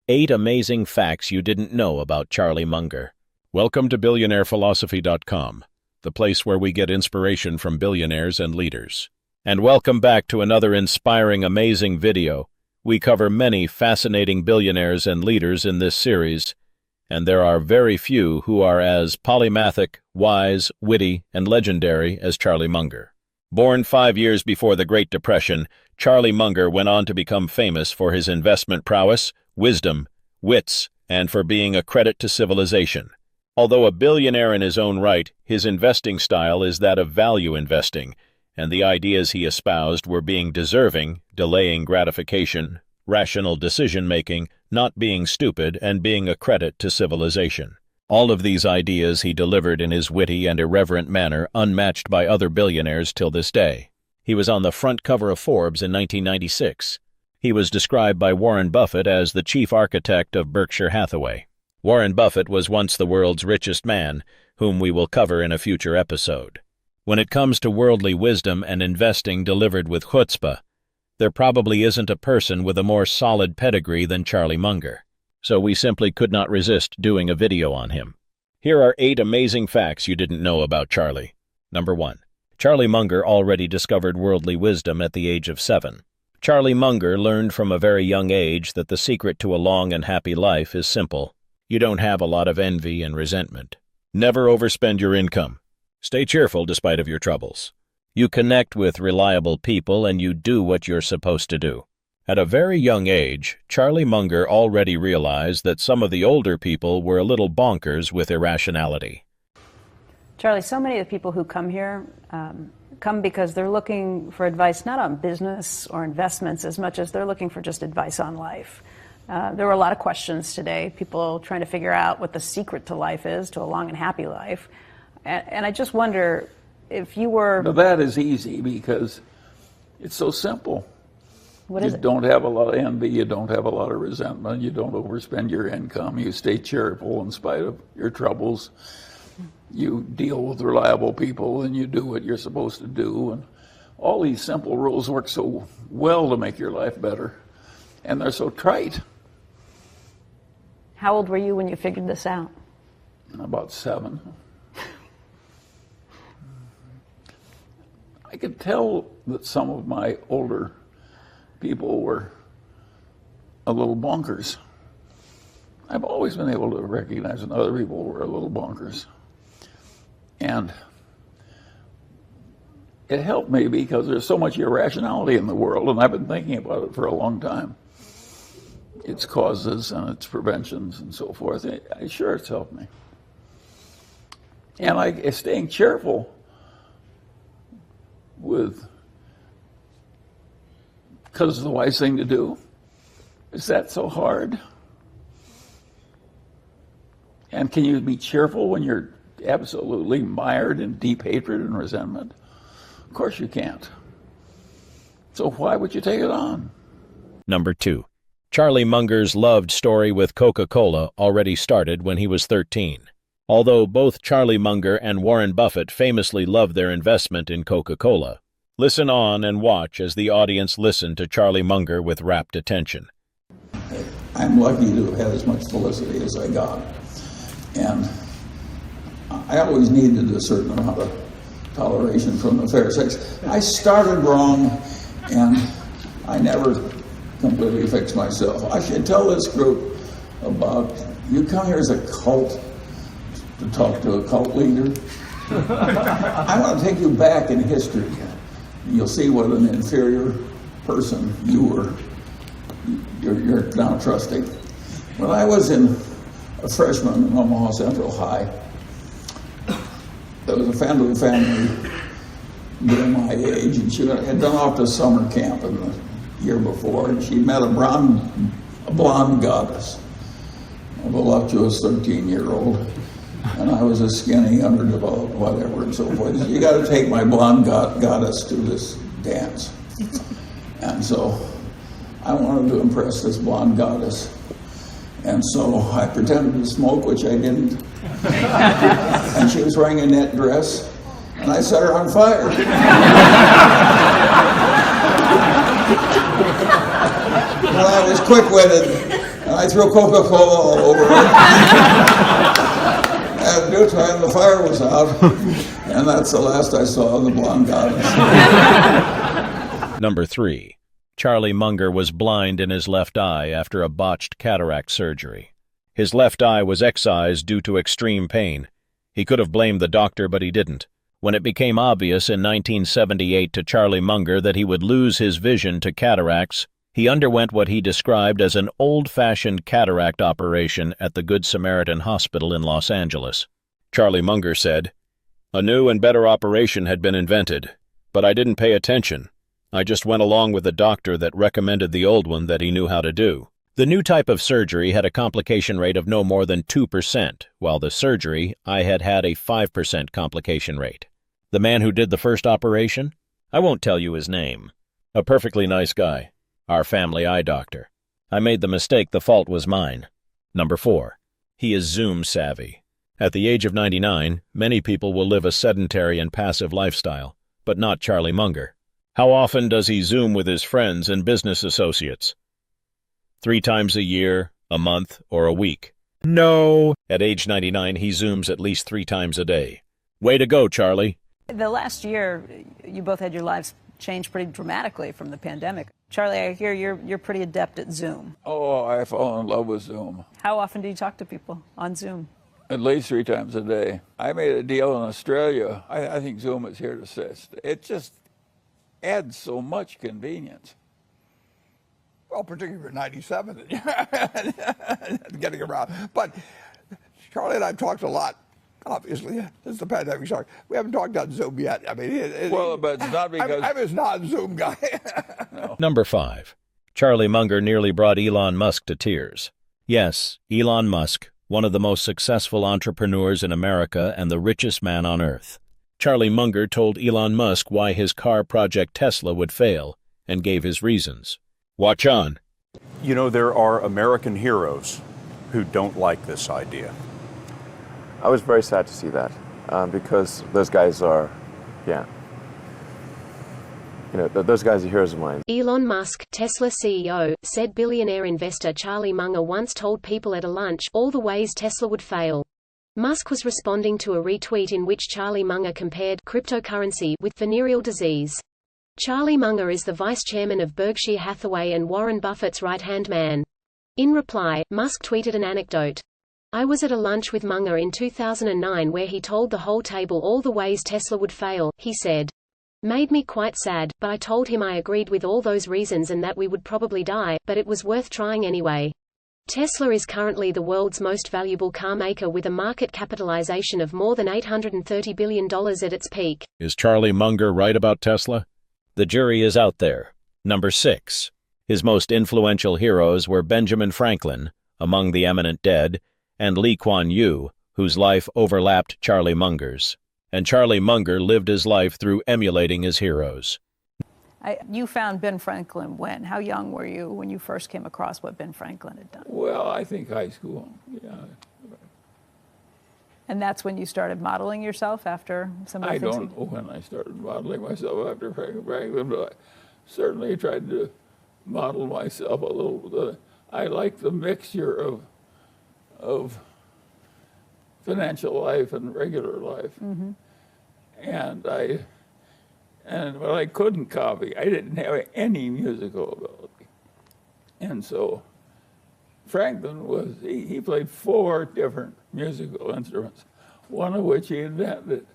8 amazing facts you didn't know about Charlie Munger. Welcome to billionairephilosophy.com, the place where we get inspiration from billionaires and leaders. And welcome back to another inspiring, amazing video. We cover many fascinating billionaires and leaders in this series, and there are very few who are as polymathic, wise, witty, and legendary as Charlie Munger. Born 5 years before the Great Depression, Charlie Munger went on to become famous for his investment prowess, wisdom, wits, and for being a credit to civilization. Although a billionaire in his own right, his investing style is that of value investing, and the ideas he espoused were being deserving, delaying gratification, rational decision-making, not being stupid, and being a credit to civilization. All of these ideas he delivered in his witty and irreverent manner, unmatched by other billionaires till this day. He was on the front cover of Forbes in 1996. He was described by Warren Buffett as the chief architect of Berkshire Hathaway. Warren Buffett was once the world's richest man, whom we will cover in a future episode. When it comes to worldly wisdom and investing delivered with chutzpah, there probably isn't a person with a more solid pedigree than Charlie Munger. So we simply could not resist doing a video on him. Here are 8 amazing facts you didn't know about Charlie. Number 1. Charlie Munger already discovered worldly wisdom at the age of 7. Charlie Munger learned from a very young age that the secret to a long and happy life is simple. You don't have a lot of envy and resentment. Never overspend your income. Stay cheerful despite of your troubles. You connect with reliable people and you do what you're supposed to do. At a very young age, Charlie Munger already realized that some of the older people were a little bonkers with irrationality. Charlie, so many of the people who come here come because they're looking for advice not on business or investments as much as they're looking for just advice on life. There were a lot of questions today, people trying to figure out what the secret to life is, to a long and happy life. And I just wonder if you were... Now that is easy because it's so simple. What is it? You don't have a lot of envy, you don't have a lot of resentment, you don't overspend your income, you stay cheerful in spite of your troubles, you deal with reliable people, and you do what you're supposed to do. And all these simple rules work so well to make your life better, and they're so trite. How old were you when you figured this out? About 7. I could tell that some of my older people were a little bonkers. I've always been able to recognize when other people were a little bonkers. And it helped me because there's so much irrationality in the world, and I've been thinking about it for a long time. Its causes and its preventions and so forth. Sure, it's helped me. And staying cheerful because it's the wise thing to do. Is that so hard? And can you be cheerful when you're absolutely mired in deep hatred and resentment? Of course you can't. So why would you take it on? Number 2. Charlie Munger's loved story with Coca-Cola already started when he was 13. Although both Charlie Munger and Warren Buffett famously loved their investment in Coca-Cola, listen on and watch as the audience listened to Charlie Munger with rapt attention. I'm lucky to have had as much felicity as I got. And I always needed a certain amount of toleration from the fair sex. I started wrong, and I never completely fixed myself. I should tell this group about, you come here as a cult to talk to a cult leader. I want to take you back in history. You'll see what an inferior person you were. You're now trusting. When I was a freshman in Omaha Central High, there was a friend of the family near my age, and she had done off to summer camp in the year before, and she met a blonde goddess, a voluptuous 13-year-old, and I was a skinny, underdeveloped, whatever, and so forth. You got to take my blonde goddess to this dance. And so I wanted to impress this blonde goddess. And so I pretended to smoke, which I didn't. And she was wearing a net dress, and I set her on fire. Well, I was quick-witted, and I threw Coca-Cola all over it. At due time, the fire was out, and that's the last I saw of the blonde goddess. Number 3. Charlie Munger was blind in his left eye after a botched cataract surgery. His left eye was excised due to extreme pain. He could have blamed the doctor, but he didn't. When it became obvious in 1978 to Charlie Munger that he would lose his vision to cataracts, he underwent what he described as an old-fashioned cataract operation at the Good Samaritan Hospital in Los Angeles. Charlie Munger said, "A new and better operation had been invented, but I didn't pay attention. I just went along with the doctor that recommended the old one that he knew how to do." The new type of surgery had a complication rate of no more than 2%, while the surgery I had a 5% complication rate. The man who did the first operation? I won't tell you his name. A perfectly nice guy. Our family eye doctor. I made the mistake, the fault was mine. Number 4. He is Zoom savvy. At the age of 99, many people will live a sedentary and passive lifestyle, but not Charlie Munger. How often does he Zoom with his friends and business associates? 3 times a year, a month, or a week? No! At age 99, he Zooms at least 3 times a day. Way to go, Charlie. The last year, you both had your lives change pretty dramatically from the pandemic. Charlie, I hear you're pretty adept at Zoom. Oh, I fall in love with Zoom. How often do you talk to people on Zoom? At least 3 times a day. I made a deal in Australia. I think Zoom is here to stay. It just adds so much convenience. Well, particularly for 97, getting around. But Charlie and I have talked a lot, obviously, since the pandemic started. We haven't talked on Zoom yet. I mean, well, but it's not because I'm his non-Zoom guy. No. Number 5. Charlie Munger nearly brought Elon Musk to tears. Yes, Elon Musk, one of the most successful entrepreneurs in America and the richest man on earth. Charlie Munger told Elon Musk why his car project Tesla would fail and gave his reasons. Watch on. You know, there are American heroes who don't like this idea. I was very sad to see that because those guys are, those guys are heroes of mine. Elon Musk, Tesla CEO, said billionaire investor Charlie Munger once told people at a lunch all the ways Tesla would fail. Musk was responding to a retweet in which Charlie Munger compared cryptocurrency with venereal disease. Charlie Munger is the vice chairman of Berkshire Hathaway and Warren Buffett's right-hand man. In reply, Musk tweeted an anecdote. "I was at a lunch with Munger in 2009 where he told the whole table all the ways Tesla would fail," he said. "Made me quite sad, but I told him I agreed with all those reasons and that we would probably die, but it was worth trying anyway." Tesla is currently the world's most valuable car maker with a market capitalization of more than $830 billion at its peak. Is Charlie Munger right about Tesla? The jury is out there. Number 6. His most influential heroes were Benjamin Franklin, among the eminent dead, and Kuan, whose life overlapped Charlie Munger's. And Charlie Munger lived his life through emulating his heroes. You found Ben Franklin when? How young were you when you first came across what Ben Franklin had done? Well, I think high school, yeah. And that's when you started modeling yourself after some of the I things don't know when I started modeling myself after Franklin, but I certainly tried to model myself a little. I like the mixture of financial life and regular life. Mm-hmm. But I couldn't copy. I didn't have any musical ability. And so Franklin he played 4 different musical instruments, one of which he invented.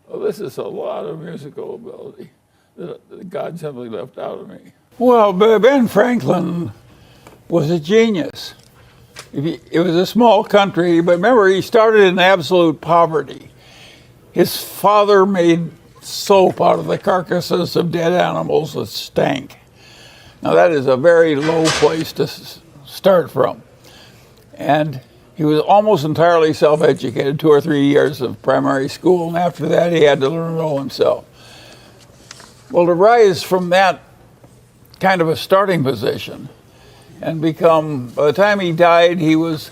Well, this is a lot of musical ability that God simply left out of me. Well, Ben Franklin was a genius. It was a small country, but remember, he started in absolute poverty. His father made soap out of the carcasses of dead animals that stank. Now, that is a very low place to start from. And he was almost entirely self-educated, 2 or 3 years of primary school, and after that he had to learn it all himself. Well, to rise from that kind of a starting position and become, by the time he died, he was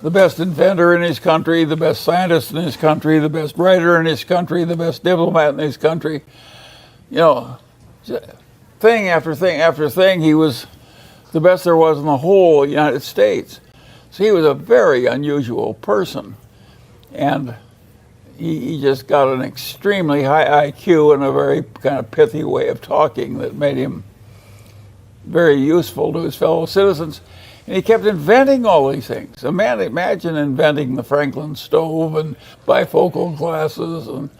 the best inventor in his country, the best scientist in his country, the best writer in his country, the best diplomat in his country. You know, thing after thing after thing, he was the best there was in the whole United States. So he was a very unusual person. And he just got an extremely high IQ and a very kind of pithy way of talking that made him very useful to his fellow citizens. And he kept inventing all these things. Imagine inventing the Franklin stove and bifocal glasses and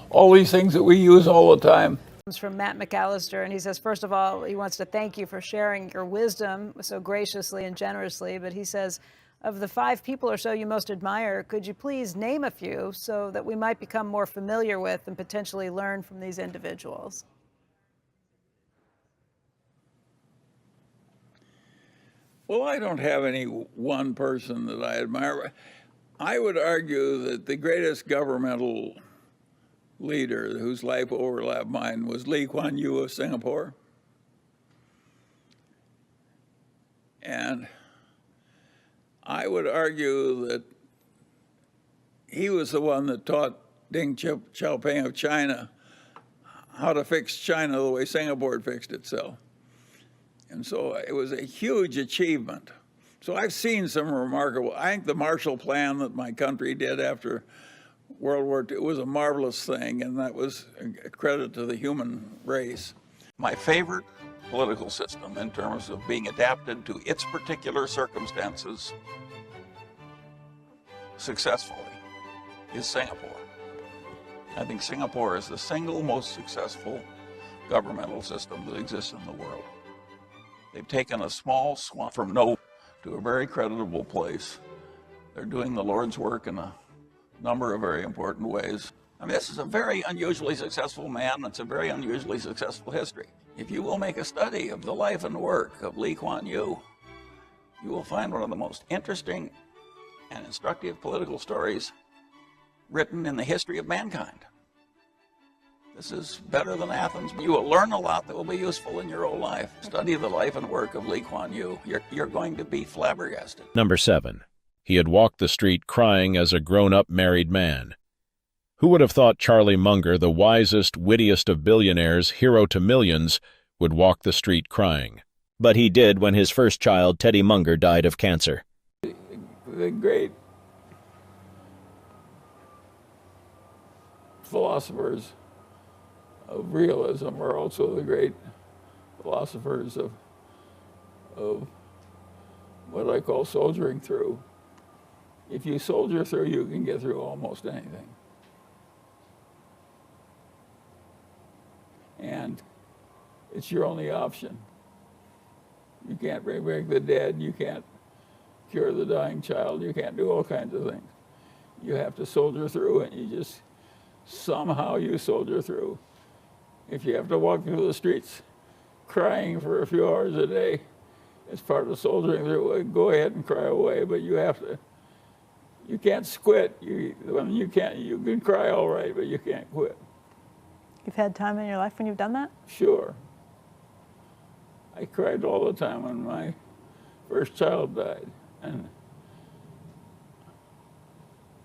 all these things that we use all the time. From Matt McAllister, and he says, first of all, he wants to thank you for sharing your wisdom so graciously and generously, but he says, of the 5 people or so you most admire, could you please name a few so that we might become more familiar with and potentially learn from these individuals? Well, I don't have any one person that I admire. I would argue that the greatest governmental leader whose life overlapped mine was Kuan of Singapore. And I would argue that he was the one that taught Deng Xiaoping of China how to fix China the way Singapore fixed itself. And so it was a huge achievement. So I've seen some remarkable, I think the Marshall Plan that my country did after World War II was a marvelous thing, and that was a credit to the human race. My favorite political system in terms of being adapted to its particular circumstances successfully is Singapore. I think Singapore is the single most successful governmental system that exists in the world. They've taken a small swamp from no to a very creditable place. They're doing the Lord's work in a number of very important ways. I mean, this is a very unusually successful man. It's a very unusually successful history. If you will make a study of the life and work of Kuan Yew, you will find one of the most interesting and instructive political stories written in the history of mankind. This is better than Athens. You will learn a lot that will be useful in your whole life. Study the life and work of Kuan Yew. You're going to be flabbergasted. Number 7. He had walked the street crying as a grown-up married man. Who would have thought Charlie Munger, the wisest, wittiest of billionaires, hero to millions, would walk the street crying? But he did when his first child, Teddy Munger, died of cancer. The great philosophers of realism are also the great philosophers of what I call soldiering through. If you soldier through, you can get through almost anything. And it's your only option. You can't bring back the dead, you can't cure the dying child, you can't do all kinds of things. You have to soldier through, and you just, somehow you soldier through. If you have to walk through the streets crying for a few hours a day, it's part of soldiering through. Go ahead and cry away, but you have to, you can't quit. You can cry all right, but you can't quit. You've had time in your life when you've done that? Sure. I cried all the time when my first child died,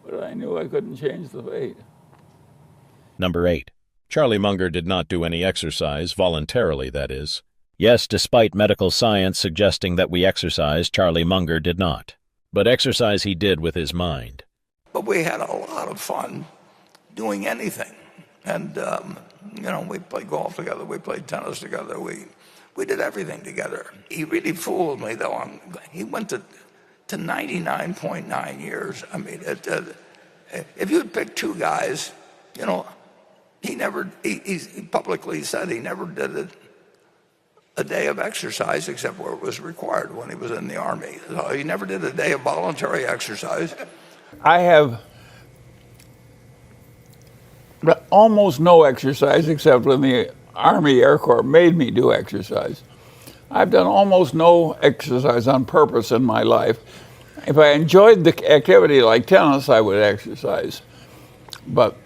but I knew I couldn't change the fate. Number 8. Charlie Munger did not do any exercise, voluntarily, that is. Yes, despite medical science suggesting that we exercise, Charlie Munger did not. But exercise he did with his mind. But we had a lot of fun doing anything. And, we played golf together, we played tennis together, we did everything together. He really fooled me, though. He went to 99.9 years. I mean, if you'd pick 2 guys, he publicly said he never did a day of exercise except where it was required when he was in the Army. So he never did a day of voluntary exercise. I have almost no exercise except when the Army Air Corps made me do exercise. I've done almost no exercise on purpose in my life. If I enjoyed the activity like tennis, I would exercise. But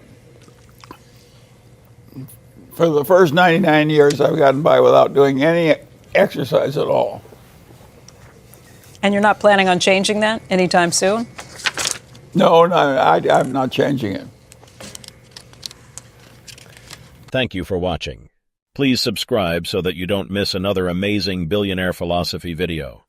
for the first 99 years, I've gotten by without doing any exercise at all. And you're not planning on changing that anytime soon? No, I'm not changing it. Thank you for watching. Please subscribe so that you don't miss another amazing billionaire philosophy video.